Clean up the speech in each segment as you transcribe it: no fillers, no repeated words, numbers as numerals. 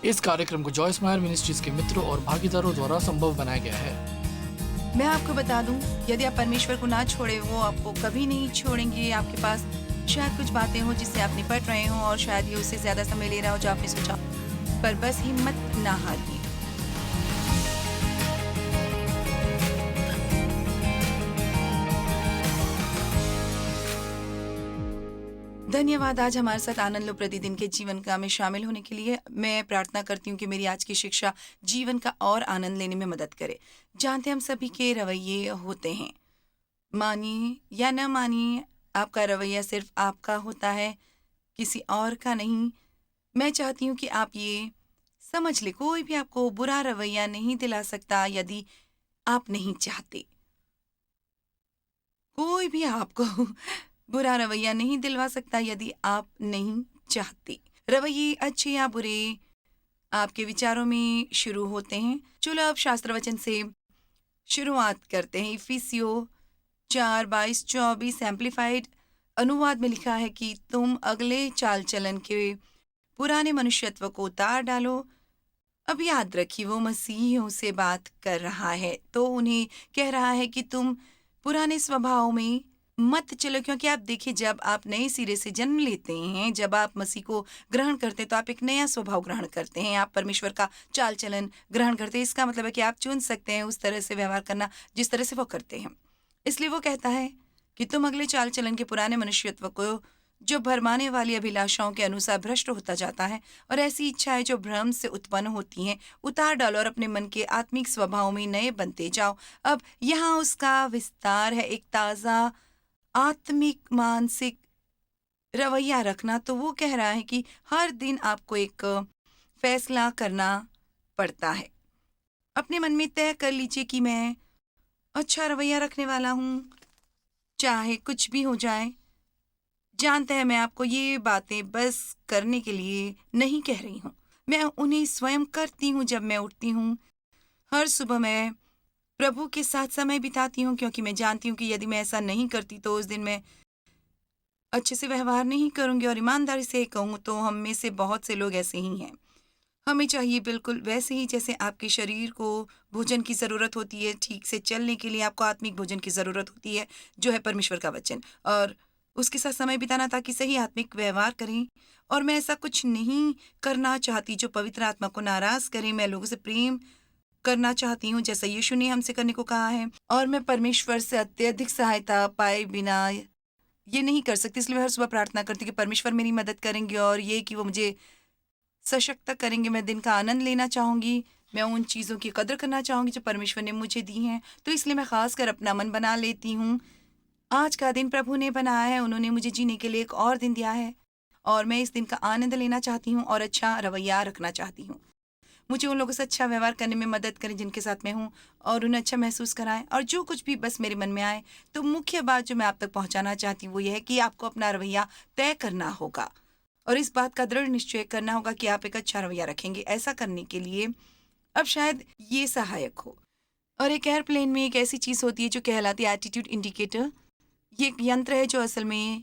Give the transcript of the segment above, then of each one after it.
इस कार्यक्रम को जॉयस मायर मिनिस्ट्रीज के मित्रों और भागीदारों द्वारा संभव बनाया गया है। मैं आपको बता दूं, यदि आप परमेश्वर को ना छोड़े, वो आपको कभी नहीं छोड़ेंगे। आपके पास शायद कुछ बातें हो जिससे आप निपट रहे हो और शायद ये उससे ज्यादा समय ले रहा हो जो आपने सोचा, पर बस हिम्मत ना हारिए। धन्यवाद आज हमारे साथ आनंद लो प्रतिदिन के जीवन का में शामिल होने के लिए। मैं प्रार्थना करती हूँ कि मेरी आज की शिक्षा जीवन का और आनंद लेने में मदद करे। जानते हैं हम सभी के रवैये होते हैं, मानिए या न मानिए, आपका रवैया सिर्फ आपका होता है, किसी और का नहीं। मैं चाहती हूँ कि आप ये समझ ले, कोई भी आपको बुरा रवैया नहीं दिला सकता यदि आप नहीं चाहते। कोई भी आपको बुरा रवैया नहीं दिलवा सकता यदि आप नहीं चाहते। रवैये अच्छे या बुरे आपके विचारों में शुरू होते हैं। चलो अब शास्त्र वचन से शुरुआत करते हैं। इफिसियों 4:22-24 एम्पलीफाइड अनुवाद में लिखा है कि तुम अगले चाल चलन के पुराने मनुष्यत्व को उतार डालो। अब याद रखिए, वो मसीहियों से बात कर रहा है तो उन्हें कह रहा है कि तुम पुराने स्वभाव में मत चलो, क्योंकि आप देखिए, जब आप नए सिरे से जन्म लेते हैं, जब आप मसीह को ग्रहण करते हैं तो आप एक नया स्वभाव ग्रहण करते हैं, आप परमेश्वर का चाल चलन ग्रहण करते हैं। इसका मतलब है कि आप चुन सकते हैं उस तरह से व्यवहार करना जिस तरह से वो करते हैं। इसलिए वो कहता है कि तुम अगले चाल चलन के पुराने मनुष्यत्व को, जो भरमाने वाली अभिलाषाओं के अनुसार भ्रष्ट होता जाता है और ऐसी इच्छाएं जो भ्रम से उत्पन्न होती हैं, उतार डालो और अपने मन के आत्मिक स्वभाव में नए बनते जाओ। अब यहाँ उसका विस्तार है, एक ताज़ा आत्मिक मानसिक रवैया रखना। तो वो कह रहा है कि हर दिन आपको एक फैसला करना पड़ता है। अपने मन में तय कर लीजिए कि मैं अच्छा रवैया रखने वाला हूँ, चाहे कुछ भी हो जाए। जानते हैं, मैं आपको ये बातें बस करने के लिए नहीं कह रही हूँ, मैं उन्हें स्वयं करती हूँ। जब मैं उठती हूँ हर सुबह, मैं प्रभु के साथ समय बिताती हूँ, क्योंकि मैं जानती हूँ कि यदि मैं ऐसा नहीं करती तो उस दिन मैं अच्छे से व्यवहार नहीं करूँगी। और ईमानदारी से कहूँ तो हम में से बहुत से लोग ऐसे ही हैं। हमें चाहिए बिल्कुल वैसे ही जैसे आपके शरीर को भोजन की ज़रूरत होती है, ठीक से चलने के लिए आपको आत्मिक भोजन की ज़रूरत होती है, जो है परमेश्वर का वचन, और उसके साथ समय बिताना ताकि सही आत्मिक व्यवहार करें। और मैं ऐसा कुछ नहीं करना चाहती जो पवित्र आत्मा को नाराज़ करे। मैं लोगों से प्रेम करना चाहती हूँ जैसा यीशु ने हमसे करने को कहा है। और मैं परमेश्वर से अत्यधिक सहायता पाए बिना ये नहीं कर सकती। इसलिए मैं हर सुबह प्रार्थना करती हूँ कि परमेश्वर मेरी मदद करेंगे और ये कि वो मुझे सशक्त करेंगे। मैं दिन का आनंद लेना चाहूँगी, मैं उन चीज़ों की कदर करना चाहूँगी जो परमेश्वर ने मुझे दी हैं। तो इसलिए मैं ख़ास कर अपना मन बना लेती हूँ, आज का दिन प्रभु ने बनाया है, उन्होंने मुझे जीने के लिए एक और दिन दिया है और मैं इस दिन का आनंद लेना चाहती हूँ और अच्छा रवैया रखना चाहती हूँ। मुझे उन लोगों से अच्छा व्यवहार करने में मदद करें जिनके साथ मैं हूँ, और उन्हें अच्छा महसूस कराएं, और जो कुछ भी बस मेरे मन में आए। तो मुख्य बात जो मैं आप तक पहुँचाना चाहती हूँ वो यह है कि आपको अपना रवैया तय करना होगा और इस बात का दृढ़ निश्चय करना होगा कि आप एक अच्छा रवैया रखेंगे। ऐसा करने के लिए अब शायद ये सहायक हो। और एक एयरप्लेन में एक ऐसी चीज़ होती है जो कहलाती है एटीट्यूड इंडिकेटर। ये एक यंत्र है जो असल में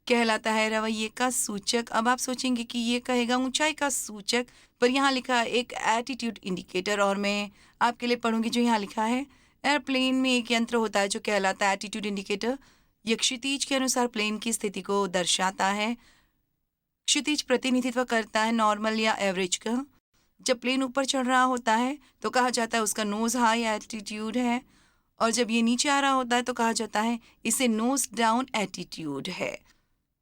कहलाता है रवैये का सूचक। अब आप सोचेंगे कि ये कहेगा ऊंचाई का सूचक, पर यहाँ लिखा है एक एटीट्यूड इंडिकेटर, और मैं आपके लिए पढ़ूंगी जो यहाँ लिखा है। एयरप्लेन में एक यंत्र होता है जो कहलाता है एटीट्यूड इंडिकेटर। ये क्षितिज के अनुसार प्लेन की स्थिति को दर्शाता है। क्षितिज प्रतिनिधित्व करता है नॉर्मल या एवरेज का। जब प्लेन ऊपर चढ़ रहा होता है तो कहा जाता है उसका नोज हाई एटीट्यूड है, और जब ये नीचे आ रहा होता है तो कहा जाता है इसे नोज डाउन एटीट्यूड है।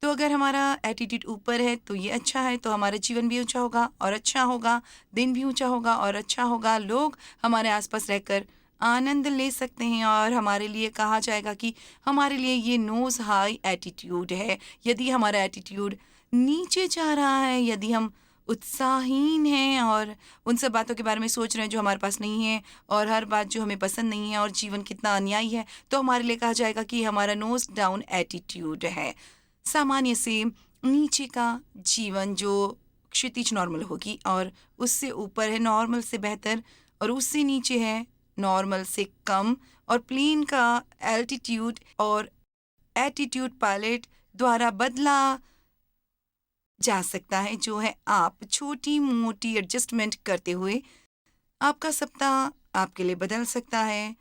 तो अगर हमारा एटीट्यूड ऊपर है तो ये अच्छा है, तो हमारा जीवन भी ऊंचा होगा और अच्छा होगा, दिन भी ऊंचा होगा और अच्छा होगा, लोग हमारे आसपास रहकर आनंद ले सकते हैं और हमारे लिए कहा जाएगा कि हमारे लिए ये नोज हाई एटीट्यूड है। यदि हमारा एटीट्यूड नीचे जा रहा है, यदि हम उत्साहहीन हैं और उन सब बातों के बारे में सोच रहे हैं जो हमारे पास नहीं है, और हर बात जो हमें पसंद नहीं है, और जीवन कितना अन्यायी है, तो हमारे लिए कहा जाएगा कि हमारा नोज डाउन एटीट्यूड है। सामान्य से नीचे का जीवन जो क्षितिज नॉर्मल होगी, और उससे ऊपर है नॉर्मल से बेहतर, और उससे नीचे है नॉर्मल से कम। और प्लेन का एल्टीट्यूड और एटीट्यूड पायलट द्वारा बदला जा सकता है, जो है आप छोटी मोटी एडजस्टमेंट करते हुए आपका सप्ताह आपके लिए बदल सकता है।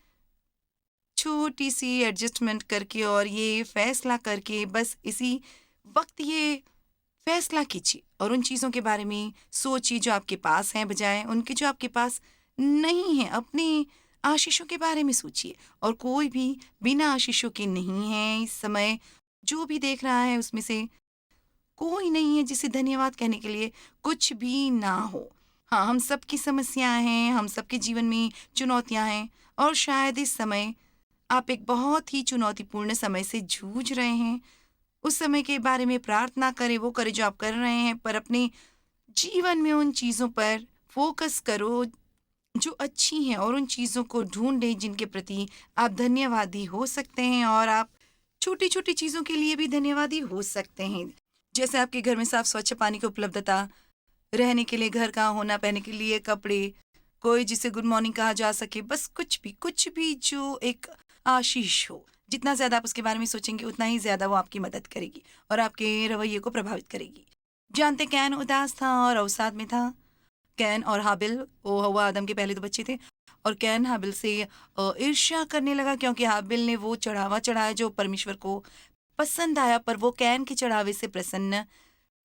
छोटी सी एडजस्टमेंट करके और ये फैसला करके बस इसी वक्त ये फैसला कीजिए और उन चीज़ों के बारे में सोचिए जो आपके पास हैं, बजाय उनके जो आपके पास नहीं है। अपने आशीषों के बारे में सोचिए, और कोई भी बिना आशीषों के नहीं है इस समय। जो भी देख रहा है उसमें से कोई नहीं है जिसे धन्यवाद कहने के लिए कुछ भी ना हो। हाँ, हम सबकी समस्याएं हैं, हम सबके जीवन में चुनौतियां हैं, और शायद इस समय आप एक बहुत ही चुनौतीपूर्ण समय से जूझ रहे हैं। उस समय के बारे में प्रार्थना करें, वो करें जो आप कर रहे हैं, पर अपने जीवन में उन चीज़ों पर फोकस करो जो अच्छी हैं, और उन चीज़ों को ढूंढें जिनके प्रति आप धन्यवादी हो सकते हैं। और आप छोटी छोटी चीज़ों के लिए भी धन्यवादी हो सकते हैं, जैसे आपके घर में साफ स्वच्छ पानी की उपलब्धता, रहने के लिए घर का होना, पहनने के लिए कपड़े, कोई जिसे गुड मॉर्निंग कहा जा सके, बस कुछ भी जो एक आशीष हो। जितना ज़्यादा आप उसके बारे में सोचेंगे उतना ही ज़्यादा वो आपकी मदद करेगी और आपके रवैये को प्रभावित करेगी। जानते कैन उदास था और अवसाद में था। कैन और हाबिल, वो हवा आदम के पहले दो बच्चे थे, और कैन हाबिल से ईर्ष्या करने लगा, क्योंकि हाबिल ने वो चढ़ावा चढ़ाया जो परमेश्वर को पसंद आया, पर वो कैन के चढ़ावे से प्रसन्न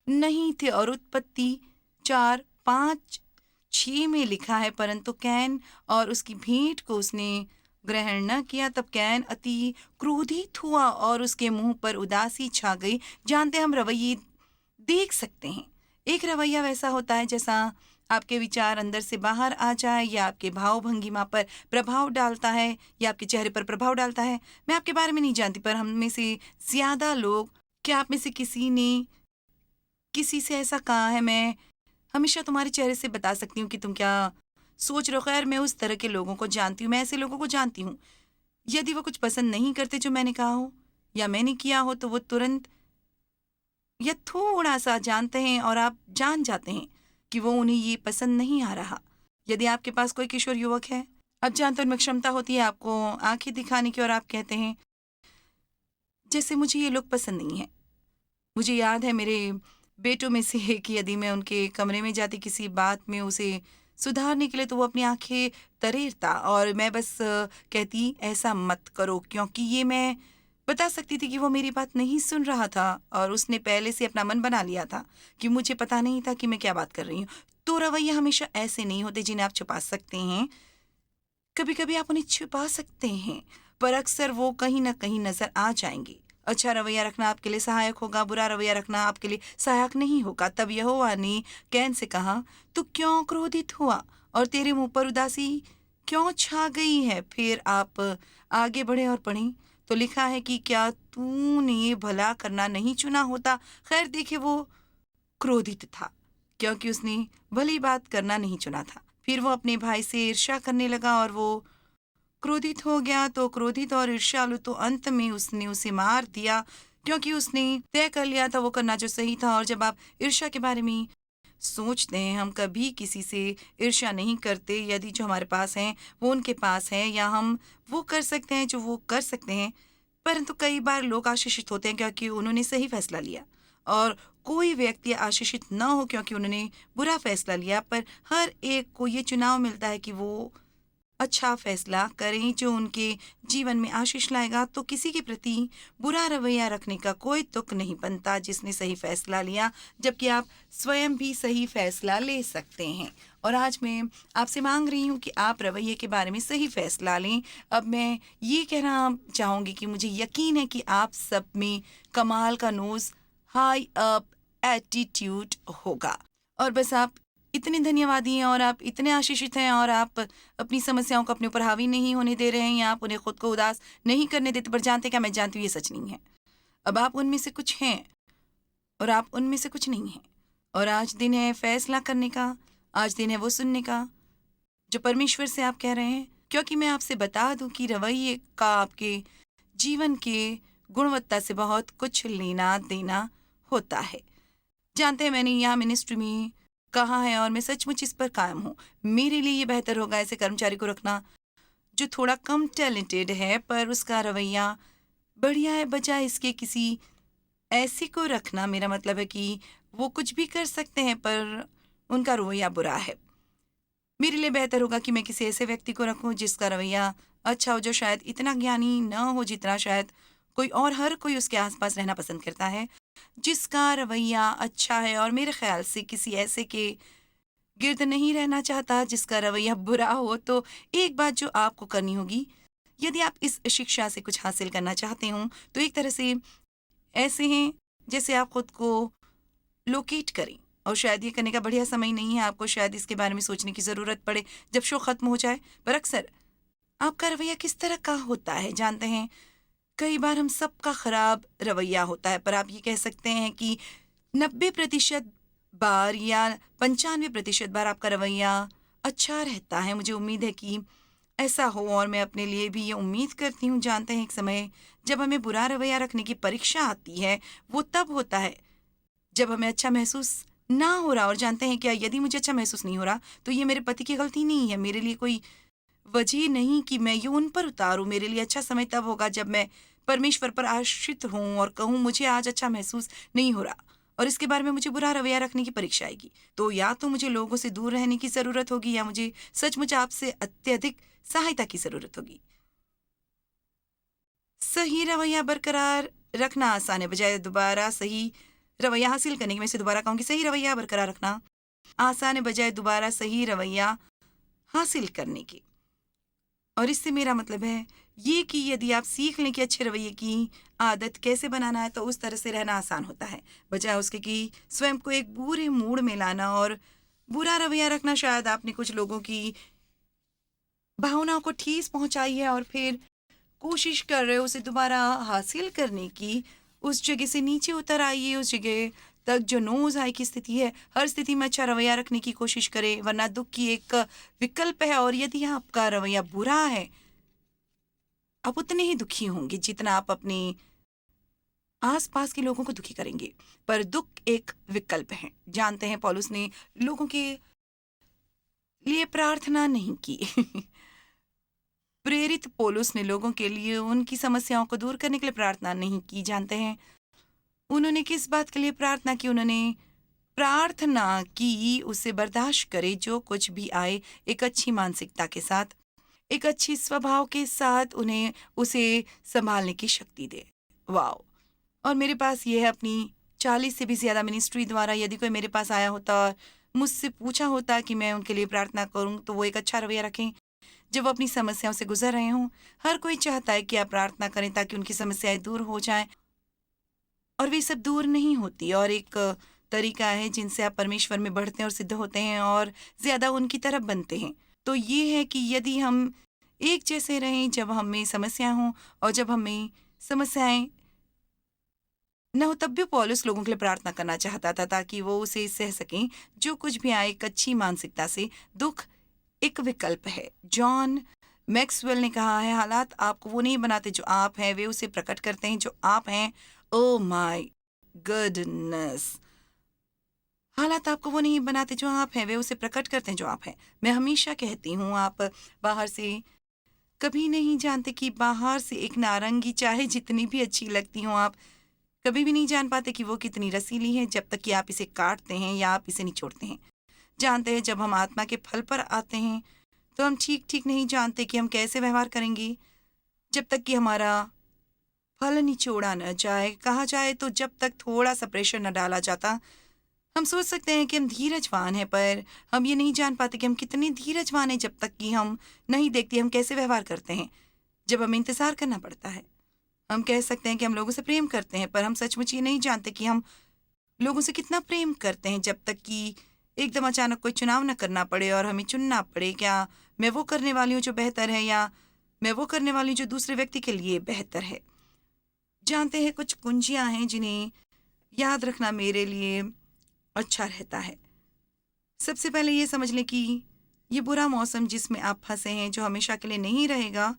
नहीं थे। और उत्पत्ति 4:5-6 में लिखा है, परंतु कैन और उसकी भेंट को उसने ग्रहण न किया। तब कैन अति क्रोधित हुआ और उसके मुंह पर उदासी छा गई। जानते हम रवैये देख सकते हैं। एक रवैया वैसा होता है जैसा आपके विचार अंदर से बाहर आ जाए, या आपके भाव भंगिमा पर प्रभाव डालता है, या आपके चेहरे पर प्रभाव डालता है। मैं आपके बारे में नहीं जानती, पर हम में से ज्यादा लोग, क्या आप में से किसी ने किसी से ऐसा कहा है, मैं हमेशा तुम्हारे चेहरे से बता सकती हूँ कि तुम क्या सोच रहे हो? खैर, मैं उस तरह के लोगों को जानती हूँ, मैं ऐसे लोगों को जानती हूँ। यदि वो कुछ पसंद नहीं करते जो मैंने कहा हो या मैंने किया हो, तो वो तुरंत या थोड़ा सा जानते हैं, और आप जान जाते हैं कि वो उन्हें ये पसंद नहीं आ रहा। यदि आपके पास कोई किशोर युवक है, आप जानते हैं उनमें क्षमता होती है आपको आंखें दिखाने की, और आप कहते हैं जैसे मुझे ये लोग पसंद नहीं है। मुझे याद है मेरे बेटों में से एक, यदि मैं उनके कमरे में जाती किसी बात में उसे सुधारने के लिए, तो वो अपनी आंखें तरेरता, और मैं बस कहती ऐसा मत करो, क्योंकि ये मैं बता सकती थी कि वो मेरी बात नहीं सुन रहा था, और उसने पहले से अपना मन बना लिया था कि मुझे पता नहीं था कि मैं क्या बात कर रही हूँ। तो रवैये हमेशा ऐसे नहीं होते जिन्हें आप छुपा सकते हैं। कभी कभी आप उन्हें छुपा सकते हैं, पर अक्सर वो कहीं ना कहीं नजर आ जाएंगे। अच्छा रवैया रखना आपके लिए सहायक होगा, बुरा रवैया रखना आपके लिए सहायक नहीं होगा। तब यहोवा ने कैन से कहा, तू क्यों क्रोधित हुआ और तेरे मुंह पर उदासी क्यों छा गई है? फिर आप आगे बढ़े और पढ़ें, तो लिखा है कि क्या तूने भला करना नहीं चुना होता? खैर देखिए, वो क्रोधित था क्योंकि उसने भली बात करना नहीं चुना था। फिर वो अपने भाई से ईर्ष्या करने लगा, और वो क्रोधित हो गया। तो क्रोधित और ईर्ष्यालु, तो अंत में उसने उसे मार दिया, क्योंकि उसने तय कर लिया था वो करना जो सही था। और जब आप ईर्ष्या के बारे में सोचते हैं, हम कभी किसी से ईर्ष्या नहीं करते यदि जो हमारे पास है वो उनके पास है, या हम वो कर सकते हैं जो वो कर सकते हैं। परंतु कई बार लोग आशीषित होते हैं क्योंकि उन्होंने सही फैसला लिया, और कोई व्यक्ति आशीषित न हो क्योंकि उन्होंने बुरा फैसला लिया। पर हर एक को ये चुनाव मिलता है कि वो अच्छा फैसला करें जो उनके जीवन में आशीष लाएगा। तो किसी के प्रति बुरा रवैया रखने का कोई तुक नहीं बनता जिसने सही फैसला लिया, जबकि आप स्वयं भी सही फैसला ले सकते हैं। और आज मैं आपसे मांग रही हूँ कि आप रवैये के बारे में सही फैसला लें। अब मैं ये कहना चाहूँगी कि मुझे यकीन है कि आप सब में कमाल का नोज हाई अप एटीट्यूड होगा, और बस आप इतने धन्यवादी हैं, और आप इतने आशीषित हैं, और आप अपनी समस्याओं को अपने ऊपर हावी नहीं होने दे रहे हैं, या आप उन्हें खुद को उदास नहीं करने देते। पर जानते क्या, मैं जानती हूँ ये सच नहीं है। अब आप उनमें से कुछ हैं और आप उनमें से कुछ नहीं हैं, और आज दिन है फैसला करने का, आज दिन है वो सुनने का जो परमेश्वर से आप कह रहे हैं। क्योंकि मैं आपसे बता दूं कि रवैये का आपके जीवन के गुणवत्ता से बहुत कुछ लेना देना होता है। जानते हैं, मैंने यहाँ मिनिस्ट्री में कहा है, और मैं सचमुच इस पर कायम हूँ। मेरे लिए ये बेहतर होगा ऐसे कर्मचारी को रखना जो थोड़ा कम टैलेंटेड है, पर उसका रवैया बढ़िया है, बजाय इसके किसी ऐसे को रखना। मेरा मतलब है कि वो कुछ भी कर सकते हैं पर उनका रवैया बुरा है। मेरे लिए बेहतर होगा कि मैं किसी ऐसे व्यक्ति को रखूं जिसका रवैया अच्छा हो, जो शायद इतना ज्ञानी न हो जितना शायद कोई और, हर कोई उसके आसपास रहना पसंद करता है, जिसका रवैया अच्छा है और मेरे ख्याल से किसी ऐसे के गिर्द नहीं रहना चाहता जिसका रवैया बुरा हो। तो एक बात जो आपको करनी होगी, यदि आप इस शिक्षा से कुछ हासिल करना चाहते हो तो एक तरह से ऐसे हैं जैसे आप खुद को लोकेट करें। और शायद ये करने का बढ़िया समय नहीं है, आपको शायद इसके बारे में सोचने की ज़रूरत पड़े जब शो ख़त्म हो जाए। पर अक्सर आपका रवैया किस तरह का होता है जानते हैं? कई बार हम सबका ख़राब रवैया होता है, पर आप ये कह सकते हैं कि 90% बार या 95% बार आपका रवैया अच्छा रहता है। मुझे उम्मीद है कि ऐसा हो और मैं अपने लिए भी ये उम्मीद करती हूँ। जानते हैं एक समय जब हमें बुरा रवैया रखने की परीक्षा आती है, वो तब होता है जब हमें अच्छा महसूस ना हो रहा। और जानते हैं क्या, यदि मुझे अच्छा महसूस नहीं हो रहा तो ये मेरे पति की गलती नहीं है, मेरे लिए कोई वजह नहीं कि मैं ये उन पर उतारूं। मेरे लिए अच्छा समय तब होगा जब मैं परमेश्वर पर आश्रित हूं और कहूं मुझे आज अच्छा महसूस नहीं हो रहा और इसके बारे में मुझे बुरा रवैया रखने की परीक्षा आएगी। तो या तो मुझे लोगों से दूर रहने की ज़रूरत होगी या मुझे सचमुच आपसे अत्यधिक सहायता की ज़रूरत होगी। सही रवैया बरकरार रखना आसान है, बजाय दोबारा सही रवैया हासिल करने की। मैं इसे दोबारा कहूँगी, सही रवैया बरकरार रखना आसान है बजाय दोबारा सही रवैया हासिल करने की। और इससे मेरा मतलब है ये कि यदि आप सीख लें कि अच्छे रवैये की आदत कैसे बनाना है तो उस तरह से रहना आसान होता है, बजाय उसके कि स्वयं को एक बुरे मूड में लाना और बुरा रवैया रखना। शायद आपने कुछ लोगों की भावनाओं को ठेस पहुंचाई है और फिर कोशिश कर रहे हो उसे दोबारा हासिल करने की। उस जगह से नीचे उतर आइए, उस जगह तक जो नोज हाई की स्थिति है। हर स्थिति में अच्छा रवैया रखने की कोशिश करें, वरना दुख की एक विकल्प है। और यदि आपका रवैया बुरा है, आप उतने ही दुखी होंगे जितना आप अपने आसपास के लोगों को दुखी करेंगे। पर दुख एक विकल्प है। जानते हैं पौलुस ने लोगों के लिए प्रार्थना नहीं की। प्रेरित पौलुस ने लोगों के लिए उनकी समस्याओं को दूर करने के लिए प्रार्थना नहीं की। जानते हैं उन्होंने किस बात के लिए प्रार्थना की? उन्होंने प्रार्थना की उसे बर्दाश्त करे जो कुछ भी आए, एक अच्छी मानसिकता के साथ, एक अच्छी स्वभाव के साथ उन्हें उसे संभालने की शक्ति दे। वाओ! और मेरे पास ये है, अपनी 40 से भी ज़्यादा मिनिस्ट्री द्वारा यदि कोई मेरे पास आया होता और मुझसे पूछा होता कि मैं उनके लिए प्रार्थना करूं, तो वो एक अच्छा रवैया रखें जब वो अपनी समस्याओं से गुजर रहे हों। हर कोई चाहता है कि आप प्रार्थना करें ताकि उनकी समस्याएं दूर हो जाएं, और वे सब दूर नहीं होती। और एक तरीका है जिनसे आप परमेश्वर में बढ़ते हैं और सिद्ध होते हैं और ज़्यादा उनकी तरफ बनते हैं, तो ये है कि यदि हम एक जैसे रहें जब हमें समस्या हों, और जब हमें समस्याएं न हो तब भी पौलुस लोगों के लिए प्रार्थना करना चाहता था ताकि वो उसे सह सकें जो कुछ भी आए, एक अच्छी मानसिकता से। दुख एक विकल्प है। जॉन मैक्सवेल ने कहा है, हालात आपको वो नहीं बनाते जो आप हैं, वे उसे प्रकट करते हैं जो आप हैं। Oh my goodness! हालात आपको वो नहीं बनाते जो आप हैं, वे उसे प्रकट करते हैं जो आप हैं। मैं हमेशा कहती हूँ, आप बाहर से कभी नहीं जानते कि बाहर से एक नारंगी चाहे जितनी भी अच्छी लगती हो, आप कभी भी नहीं जान पाते कि वो कितनी रसीली है जब तक कि आप इसे काटते हैं या आप इसे निचोड़ते हैं। जानते हैं जब हम आत्मा के फल पर आते हैं तो हम ठीक ठीक नहीं जानते कि हम कैसे व्यवहार करेंगे जब तक कि हमारा फल निचोड़ा न जाए। कहा जाए तो जब तक थोड़ा सा प्रेशर न डाला जाता, हम सोच सकते हैं कि हम धीरजवान हैं, पर हम ये नहीं जान पाते कि हम कितने धीरजवान हैं जब तक कि हम नहीं देखते हम कैसे व्यवहार करते हैं जब हमें इंतज़ार करना पड़ता है। हम कह सकते हैं कि हम लोगों से प्रेम करते हैं, पर हम सचमुच ये नहीं जानते कि हम लोगों से कितना प्रेम करते हैं जब तक कि एकदम अचानक कोई चुनाव न करना पड़े और हमें चुनना पड़े, क्या मैं वो करने वाली हूँ जो बेहतर है या मैं वो करने वाली हूँ जो दूसरे व्यक्ति के लिए बेहतर है। जानते हैं कुछ कुंजियाँ हैं जिन्हें याद रखना मेरे लिए अच्छा रहता है। सबसे पहले ये समझ लें कि ये बुरा मौसम जिसमें आप फंसे हैं, जो हमेशा के लिए नहीं रहेगा।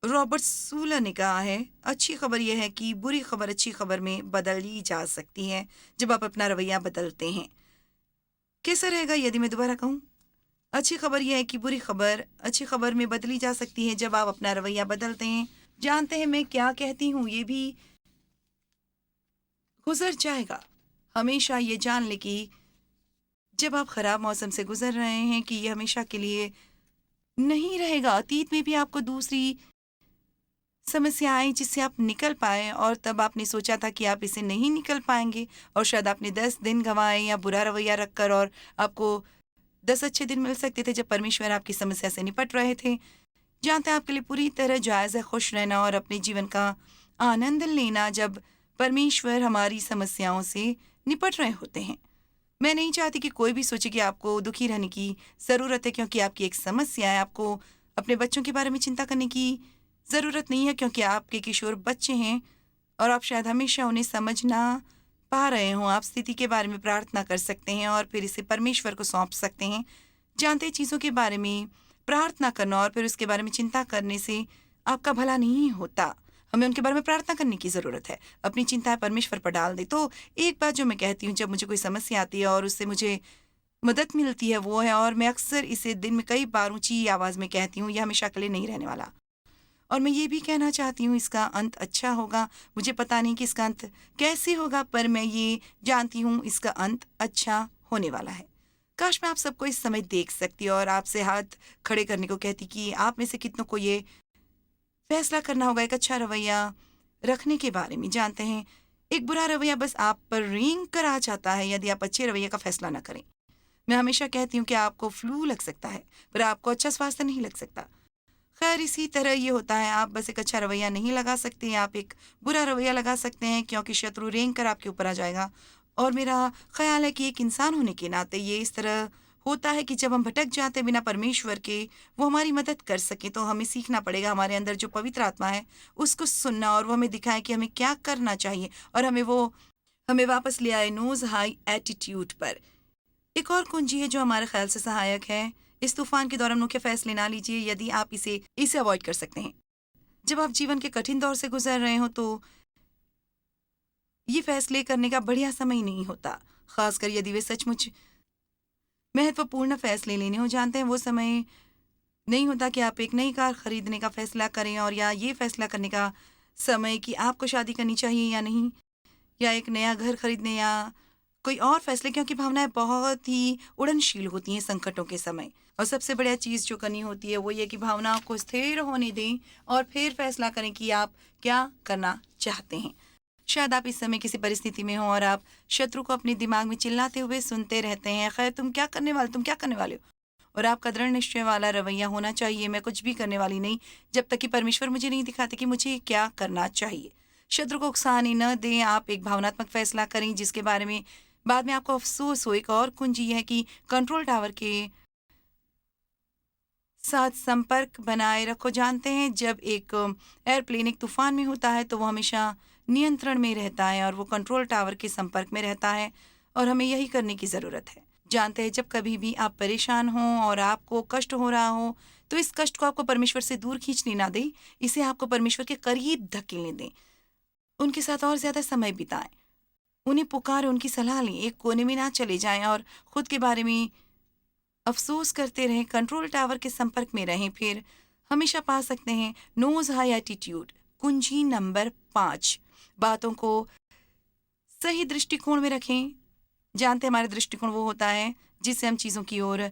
रॉबर्ट सूलर ने कहा है, अच्छी खबर यह है कि बुरी खबर अच्छी खबर में बदली जा सकती है जब आप अपना रवैया बदलते हैं। कैसा रहेगा यदि मैं दोबारा कहूँ? अच्छी खबर यह है कि बुरी खबर अच्छी खबर में बदली जा सकती है जब आप अपना रवैया बदलते हैं। जानते हैं मैं क्या कहती हूँ, ये भी गुजर जाएगा। हमेशा ये जान लें कि जब आप खराब मौसम से गुजर रहे हैं कि ये हमेशा के लिए नहीं रहेगा। अतीत में भी आपको दूसरी समस्या आई जिससे आप निकल पाए और तब आपने सोचा था कि आप इसे नहीं निकल पाएंगे और शायद आपने 10 दिन गंवाए या बुरा रवैया रखकर, और आपको 10 अच्छे दिन मिल सकते थे जब परमेश्वर आपकी समस्या से निपट रहे थे। जानते हैं आपके लिए पूरी तरह जायज़ है खुश रहना और अपने जीवन का आनंद लेना जब परमेश्वर हमारी समस्याओं से निपट रहे होते हैं। मैं नहीं चाहती कि कोई भी सोचे कि आपको दुखी रहने की ज़रूरत है क्योंकि आपकी एक समस्या है। आपको अपने बच्चों के बारे में चिंता करने की ज़रूरत नहीं है क्योंकि आपके किशोर बच्चे हैं और आप शायद हमेशा उन्हें समझ ना पा रहे हों। आप स्थिति के बारे में प्रार्थना कर सकते हैं और फिर इसे परमेश्वर को सौंप सकते हैं। जानते हैं चीज़ों के बारे में प्रार्थना करना और फिर उसके बारे में चिंता करने से आपका भला नहीं होता। हमें उनके बारे में प्रार्थना करने की ज़रूरत है। अपनी चिंताएं परमेश्वर पर डाल दें। तो एक बात जो मैं कहती हूँ जब मुझे कोई समस्या आती है और उससे मुझे मदद मिलती है वो है, और मैं अक्सर इसे दिन में कई बार ऊंची आवाज़ में कहती हूँ, यह हमेशा के लिए नहीं रहने वाला। और मैं ये भी कहना चाहती हूँ इसका अंत अच्छा होगा। मुझे पता नहीं कि इसका अंत कैसे होगा, पर मैं ये जानती हूँ इसका अंत अच्छा होने वाला है। काश मैं आप सबको इस समय देख सकती और आपसे हाथ खड़े करने को कहती कि आप में से कितनों को ये फैसला करना होगा एक अच्छा रवैया रखने के बारे में। जानते हैं एक बुरा रवैया बस आप पर रेंग कर आ जाता है यदि आप अच्छे रवैये का फैसला ना करें। मैं हमेशा कहती हूँ कि आपको फ्लू लग सकता है पर आपको अच्छा स्वास्थ्य नहीं लग सकता। खैर इसी तरह ये होता है, आप बस एक अच्छा रवैया नहीं लगा सकते, आप एक बुरा रवैया लगा सकते हैं क्योंकि शत्रु रेंग कर आपके ऊपर आ जाएगा। और मेरा ख्याल है कि एक इंसान होने के नाते ये इस तरह होता है कि जब हम भटक जाते बिना परमेश्वर के वो हमारी मदद कर सके, तो हमें सीखना पड़ेगा हमारे अंदर जो पवित्र आत्मा है उसको सुनना और वो हमें दिखाए कि हमें क्या करना चाहिए और हमें वापस ले आए नोज हाई एटीट्यूड पर। एक और कुंजी है जो हमारे ख्याल से सहायक है। इस तूफान के दौरान मुख्य फैसले ना लीजिए यदि आप इसे अवॉइड कर सकते हैं। जब आप जीवन के कठिन दौर से गुजर रहे हो तो ये फैसले करने का बढ़िया समय नहीं होता, खासकर यदि वे सचमुच महत्वपूर्ण फैसले लेने हो। जानते हैं वो समय नहीं होता कि आप एक नई कार खरीदने का फैसला करें और या ये फैसला करने का समय कि आपको शादी करनी चाहिए या नहीं, या एक नया घर खरीदने या कोई और फैसले, क्योंकि भावनाएं बहुत ही उड़नशील होती हैं संकटों के समय। और सबसे बढ़िया चीज़ जो करनी होती है वो ये कि भावनाओं को स्थिर होने दें और फिर फैसला करें कि आप क्या करना चाहते हैं। शायद आप इस समय किसी परिस्थिति में हो और आप शत्रु को अपने दिमाग में चिल्लाते हुए सुनते रहते हैं, खैर तुम क्या करने वाले हो। और आपका दृढ़ निश्चय वाला रवैया होना चाहिए, मैं कुछ भी करने वाली नहीं जब तक कि परमेश्वर मुझे नहीं दिखाते कि मुझे क्या करना चाहिए। शत्रु को उकसाने न दें, आप एक भावनात्मक फैसला करें जिसके बारे में बाद में आपको अफसोस हो। एक और कुंजी है कि कंट्रोल टावर के साथ संपर्क बनाए रखो। जानते हैं जब एक एयरप्लेन एक तूफान में होता है तो वो हमेशा नियंत्रण में रहता है और वो कंट्रोल टावर के संपर्क में रहता है और हमें यही करने की ज़रूरत है। जानते हैं जब कभी भी आप परेशान हों और आपको कष्ट हो रहा हो तो इस कष्ट को आपको परमेश्वर से दूर खींचने ना दें, इसे आपको परमेश्वर के करीब धकेलने दें। उनके साथ और ज़्यादा समय बिताएं, उन्हें पुकारें, उनकी सलाह लें, एक कोने में ना चले जाएं और खुद के बारे में अफसोस करते रहें। कंट्रोल टावर के संपर्क में रहें, फिर हमेशा पा सकते हैं नोज हाई एटीट्यूड। कुंजी नंबर 5, बातों को सही दृष्टिकोण में रखें। जानते हैं हमारे दृष्टिकोण वो होता है जिससे हम चीज़ों की ओर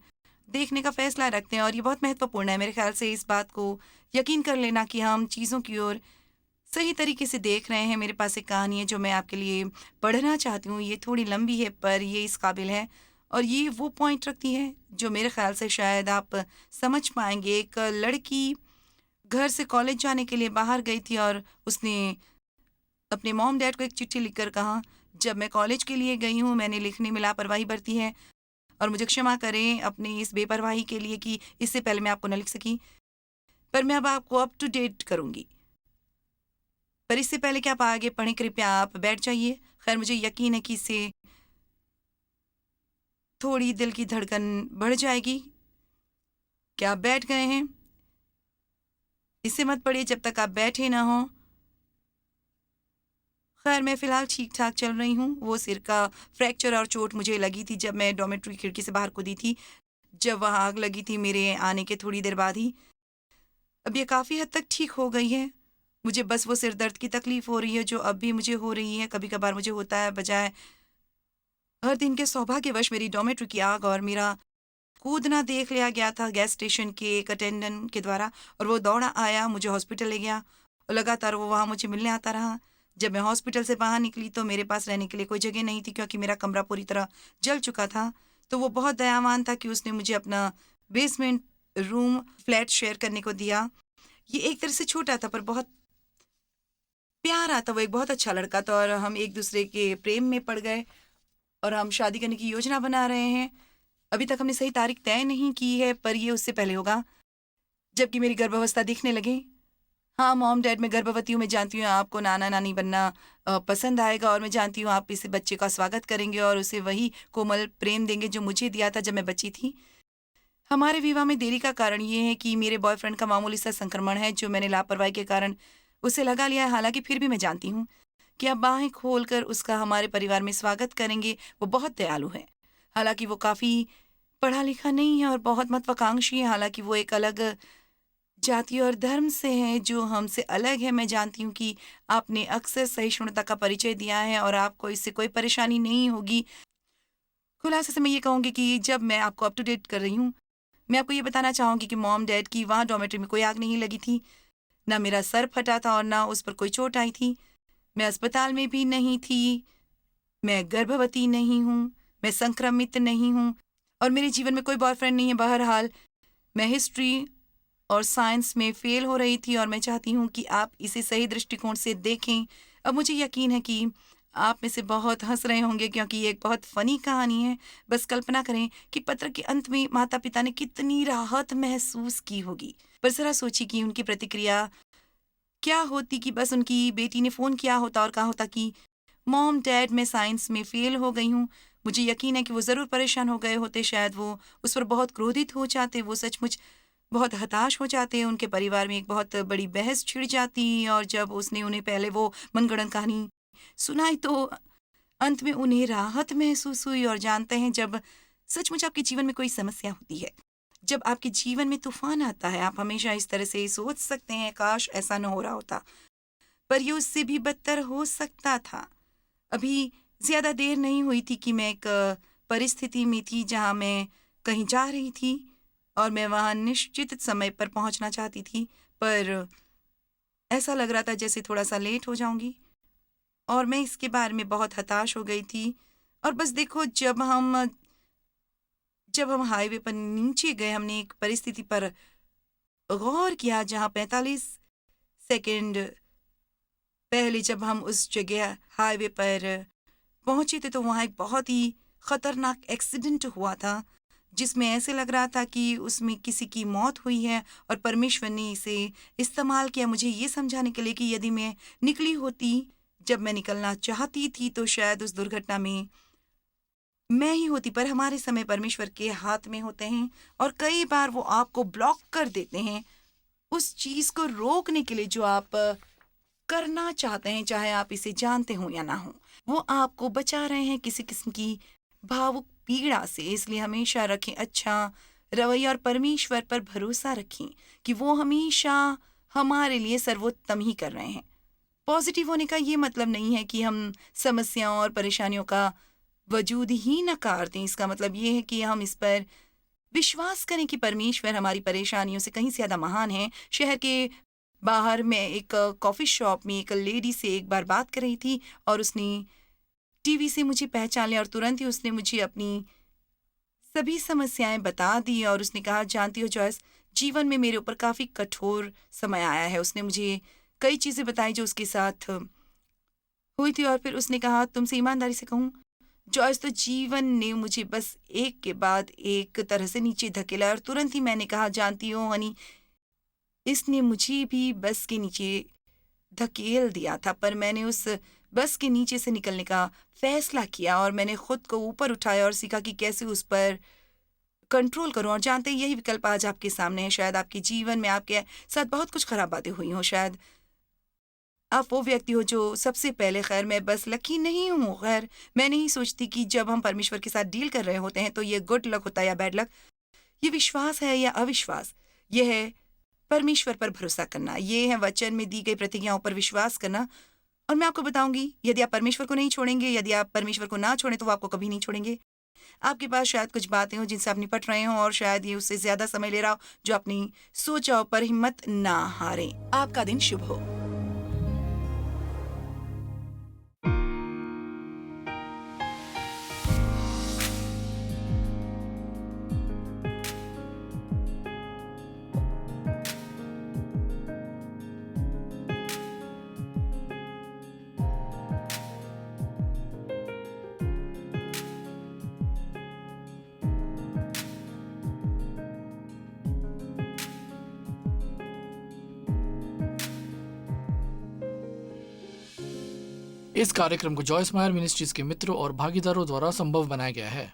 देखने का फैसला रखते हैं और ये बहुत महत्वपूर्ण है मेरे ख्याल से। इस बात को यकीन कर लेना कि हम चीज़ों की ओर सही तरीके से देख रहे हैं। मेरे पास एक कहानी है जो मैं आपके लिए पढ़ना चाहती हूँ। ये थोड़ी लंबी है पर ये इस काबिल है और ये वो पॉइंट रखती है जो मेरे ख्याल से शायद आप समझ पाएंगे। एक लड़की घर से कॉलेज जाने के लिए बाहर गई थी और उसने अपने मॉम डैड को एक चिट्ठी लिखकर कहा, जब मैं कॉलेज के लिए गई हूँ मैंने लिखने में लापरवाही बरती है और मुझे क्षमा करें अपनी इस बेपरवाही के लिए कि इससे पहले मैं आपको न लिख सकी, पर मैं अब आपको अप टू डेट करूँगी। पर इससे पहले कि आप आगे पढ़ें कृपया आप बैठ जाइए। खैर मुझे यकीन है कि इससे थोड़ी दिल की धड़कन बढ़ जाएगी। क्या आप बैठ गए हैं? इससे मत पढ़िए जब तक आप बैठे ना हो। खैर मैं फ़िलहाल ठीक ठाक चल रही हूँ। वो सिर का फ्रैक्चर और चोट मुझे लगी थी जब मैं डॉर्मेट्री खिड़की से बाहर कूदी थी, जब वहाँ आग लगी थी मेरे आने के थोड़ी देर बाद ही। अब ये काफ़ी हद तक ठीक हो गई है। मुझे बस वो सिर दर्द की तकलीफ़ हो रही है जो अब भी मुझे हो रही है, कभी कभार मुझे होता है बजाय हर दिन के सौभाग्यवश मेरी डॉर्मेट्री की आग और मेरा कूदना देख लिया गया था गैस स्टेशन के एक अटेंडेंट के द्वारा, और वो दौड़ा आया, मुझे हॉस्पिटल ले गया और लगातार वो वहाँ मुझे मिलने आता रहा। जब मैं हॉस्पिटल से बाहर निकली तो मेरे पास रहने के लिए कोई जगह नहीं थी, क्योंकि मेरा कमरा पूरी तरह जल चुका था। तो वो बहुत दयावान था कि उसने मुझे अपना बेसमेंट रूम फ्लैट शेयर करने को दिया। ये एक तरह से छोटा था पर बहुत प्यारा था। वो एक बहुत अच्छा लड़का था और हम एक दूसरे के प्रेम में पड़ गए और हम शादी करने की योजना बना रहे हैं। अभी तक हमने सही तारीख तय नहीं की है, पर ये उससे पहले होगा जबकि मेरी गर्भावस्था दिखने लगे। हाँ मॉम डैड, मैं गर्भवती हूँ। मैं जानती हूँ आपको नाना नानी बनना पसंद आएगा, और मैं जानती हूँ आप इस बच्चे का स्वागत करेंगे और उसे वही कोमल प्रेम देंगे जो मुझे दिया था जब मैं बच्ची थी। हमारे विवाह में देरी का कारण ये है कि मेरे बॉयफ्रेंड का मामूली सा संक्रमण है जो मैंने लापरवाही के कारण उसे लगा लिया है। हालांकि फिर भी मैं जानती हूँ कि आप बाहें खोलकर उसका हमारे परिवार में स्वागत करेंगे। वो बहुत दयालु है। हालांकि वो काफ़ी पढ़ा लिखा नहीं है और बहुत महत्वाकांक्षी है। हालांकि वो एक अलग जाति और धर्म से है जो हमसे अलग है। मैं जानती हूँ कि आपने अक्सर सहिष्णुता का परिचय दिया है और आपको इससे कोई परेशानी नहीं होगी। खुलासे से मैं ये कहूँगी कि जब मैं आपको अप टू डेट कर रही हूँ, मैं आपको ये बताना चाहूँगी कि मॉम डैड की वहाँ डॉर्मेट्री में कोई आग नहीं लगी थी, ना मेरा सर फटा था और ना उस पर कोई चोट आई थी। मैं अस्पताल में भी नहीं थी, मैं गर्भवती नहीं हूँ, मैं संक्रमित नहीं हूँ और मेरे जीवन में कोई बॉयफ्रेंड नहीं है। बहरहाल मैं हिस्ट्री और साइंस में फेल हो रही थी और मैं चाहती हूँ कि आप इसे सही दृष्टिकोण से देखें। अब मुझे यकीन है कि आप में से बहुत हंस रहे होंगे क्योंकि ये एक बहुत फनी कहानी है। बस कल्पना करें कि पत्र के अंत में माता पिता ने कितनी राहत महसूस की होगी। पर जरा सोचिए कि उनकी प्रतिक्रिया क्या होती कि बस उनकी बेटी ने फ़ोन किया होता और कहा होता कि मॉम डैड मैं साइंस में फ़ेल हो गई हूँ। मुझे यकीन है कि वो ज़रूर परेशान हो गए होते। शायद वो उस पर बहुत क्रोधित हो जाते। वो सचमुच बहुत हताश हो जाते। उनके परिवार में एक बहुत बड़ी बहस छिड़ जाती और जब उसने उन्हें पहले वो मनगढ़ंत कहानी सुनाई तो अंत में उन्हें राहत महसूस हुई। और जानते हैं, जब सचमुच आपके जीवन में कोई समस्या होती है, जब आपके जीवन में तूफान आता है, आप हमेशा इस तरह से सोच सकते हैं काश ऐसा न हो रहा होता, पर ये उससे भी बदतर हो सकता था। अभी ज्यादा देर नहीं हुई थी कि मैं एक परिस्थिति में थी जहां मैं कहीं जा रही थी और मैं वहां निश्चित समय पर पहुंचना चाहती थी, पर ऐसा लग रहा था जैसे थोड़ा सा लेट हो जाऊंगी और मैं इसके बारे में बहुत हताश हो गई थी। और बस देखो, जब हम हाईवे पर नीचे गए, हमने एक परिस्थिति पर गौर किया जहां 45 सेकंड पहले जब हम उस जगह हाईवे पर पहुंचे थे तो वहां एक बहुत ही खतरनाक एक्सीडेंट हुआ था जिसमें ऐसे लग रहा था कि उसमें किसी की मौत हुई है और परमेश्वर ने इसे इस्तेमाल किया मुझे ये समझाने के लिए कि यदि मैं निकली होती जब मैं निकलना चाहती थी तो शायद उस दुर्घटना में मैं ही होती। पर हमारे समय परमेश्वर के हाथ में होते हैं और कई बार वो आपको ब्लॉक कर देते हैं उस चीज को रोकने के लिए जो आप करना चाहते हैं, चाहे आप इसे जानते हो या ना हो। वो आपको बचा रहे हैं किसी किस्म की भावुक पीड़ा से। इसलिए हमेशा रखें अच्छा रवैया और परमेश्वर पर भरोसा रखें कि वो हमेशा हमारे लिए सर्वोत्तम ही कर रहे हैं। पॉजिटिव होने का ये मतलब नहीं है कि हम समस्याओं और परेशानियों का वजूद ही नकार दें। इसका मतलब ये है कि हम इस पर विश्वास करें कि परमेश्वर हमारी परेशानियों से कहीं ज्यादा महान है। शहर के बाहर मैं एक कॉफ़ी शॉप में एक लेडी से एक बार बात कर रही थी और उसने टीवी से मुझे पहचान लिया और तुरंत ही उसने मुझे अपनी सभी समस्याएं बता दी और उसने कहा, जानती हो जॉयस, जीवन में मेरे ऊपर काफ़ी कठोर समय आया है। उसने मुझे कई चीज़ें बताई जो उसके साथ हुई थी और फिर उसने कहा, तुमसे ईमानदारी से कहूँ जॉयस, तो जीवन ने मुझे बस एक के बाद एक तरह से नीचे धकेला। और तुरंत ही मैंने कहा, जानती हो हनी, इसने मुझे भी बस के नीचे धकेल दिया था, पर मैंने उस बस के नीचे से निकलने का फैसला किया और मैंने खुद को ऊपर उठाया और सीखा कि कैसे उस पर कंट्रोल करूं। और जानते हैं, यही विकल्प आज आपके सामने है। शायद आपके जीवन में आपके साथ बहुत कुछ खराब बातें हुई हो। शायद आप वो व्यक्ति हो जो सबसे पहले, खैर मैं बस लकी नहीं हूँ, खैर मैं नहीं सोचती कि जब हम परमेश्वर के साथ डील कर रहे होते हैं तो ये गुड लक होता है या बैड लक। ये विश्वास है या अविश्वास, ये है परमेश्वर पर भरोसा करना, ये है वचन में दी गई प्रतिज्ञाओं पर विश्वास करना और मैं आपको बताऊंगी, यदि आप परमेश्वर को नहीं छोड़ेंगे, यदि आप परमेश्वर को ना छोड़ें तो वो आपको कभी नहीं छोड़ेंगे। आपके पास शायद कुछ बातें हों जिनसे आप निपट रहे हों और शायद ये उससे ज्यादा समय ले रहा हो जो आपने सोचा हो, पर हिम्मत ना हारें। आपका दिन शुभ हो। इस कार्यक्रम को जॉयस मायर मिनिस्ट्रीज के मित्रों और भागीदारों द्वारा संभव बनाया गया है।